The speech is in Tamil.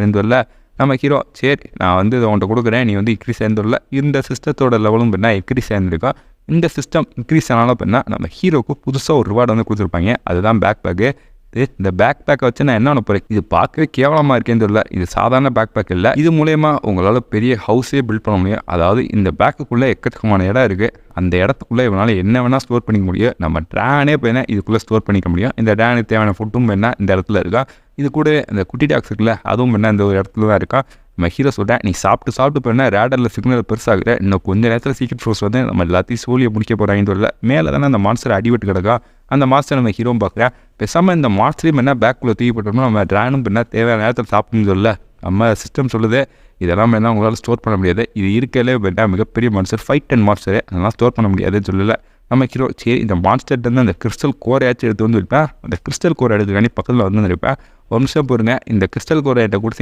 சேர்ந்துள்ள நம்ம ஹீரோ சரி நான் வந்து இதை உன்ட்ட கொடுக்குறேன், நீ வந்து இன்க்ரீஸ் சேர்ந்துள்ள இந்த சிஸ்டத்தோட லெவலும் பண்ணா இன்க்ரீஸ் சேர்ந்துருக்கோம். இந்த சிஸ்டம் இன்க்ரீஸ் ஆனாலும் பண்ணா நம்ம ஹீரோக்கு புதுசாக ஒரு ரிவார்டு வந்து கொடுத்துருப்பாங்க. அதுதான் பேக் பேக்கு. இந்த பேக் பேக்கை வச்சு நான் என்ன பண்ண போகிறேன், இது பார்க்கவே கேவலமாக இருக்கேன்னு தெரியல. இது சாதாரண பேக் பேக் இல்லை. இது மூலயமா உங்களால் பெரிய ஹவுஸே பில்ட் பண்ண முடியும். அதாவது இந்த பேக்குக்குள்ளே எக்கச்சக்கமான இடம் இருக்குது. அந்த இடத்துக்குள்ளே இவனால் என்ன வேணால் ஸ்டோர் பண்ணிக்க முடியும். நம்ம ட்ரானே போயினா இதுக்குள்ளே ஸ்டோர் பண்ணிக்க முடியும். இந்த ட்ரானுக்கு தேவையான ஃபுட்டும் வேணா இந்த இடத்துல இருக்கா. இது கூட இந்த குட்டி டாக்ஸ் இருக்குல்ல, அதுவும் வேணா இந்த ஒரு இடத்துல தான் இருக்கா. நம்ம ஹீரோ சொல்கிறேன், நீ சாப்பிட்டு போயினா ரேடரில் சிக்னல் பெருசாகிற, இன்னும் கொஞ்சம் நேரத்தில் சீக்ரெட் ஃபோர்ஸ் வந்து நம்ம எல்லாத்தையும் சோழியை முடிக்க போகிறாங்கன்னு சொல்லல. மேலே தானே அந்த மான்ஸ்டர் அடிபட்டு கிடக்கா. அந்த மாஸ்டர் நம்ம ஹீரோ பார்க்குறேன். பேசாமல் இந்த மாஸ்டரையும் என்ன பேக்குள்ளே தூக்கி போட்டோம்னா நம்ம ட்ரானும் என்ன தேவையான நேரத்தில் சாப்பிட்ணுன்னு சொல்லல. நம்ம சிஸ்டம் சொல்லுது இதெல்லாம் என்ன உங்களால் ஸ்டோர் பண்ண முடியாது. இது இருக்கலே வேண்டாம் மிகப்பெரிய மான்ஸ்டர் 510 மான்ஸ்டர், அதெல்லாம் ஸ்டோர் பண்ண முடியாதுன்னு சொல்லலை. நம்ம ஹீரோ சரி இந்த மான்ஸ்டர்லேருந்து அந்த கிறிஸ்டல் கோரையாச்சும் எடுத்து வந்து வைப்பேன். அந்த கிறிஸ்டல் கோரை எடுத்துக்காண்டி பக்கத்தில் வந்து இருப்பேன். ஒரு நிமிஷம் போருங்க, இந்த கிறிஸ்டல் கோரை என்கிட்ட கொடுத்து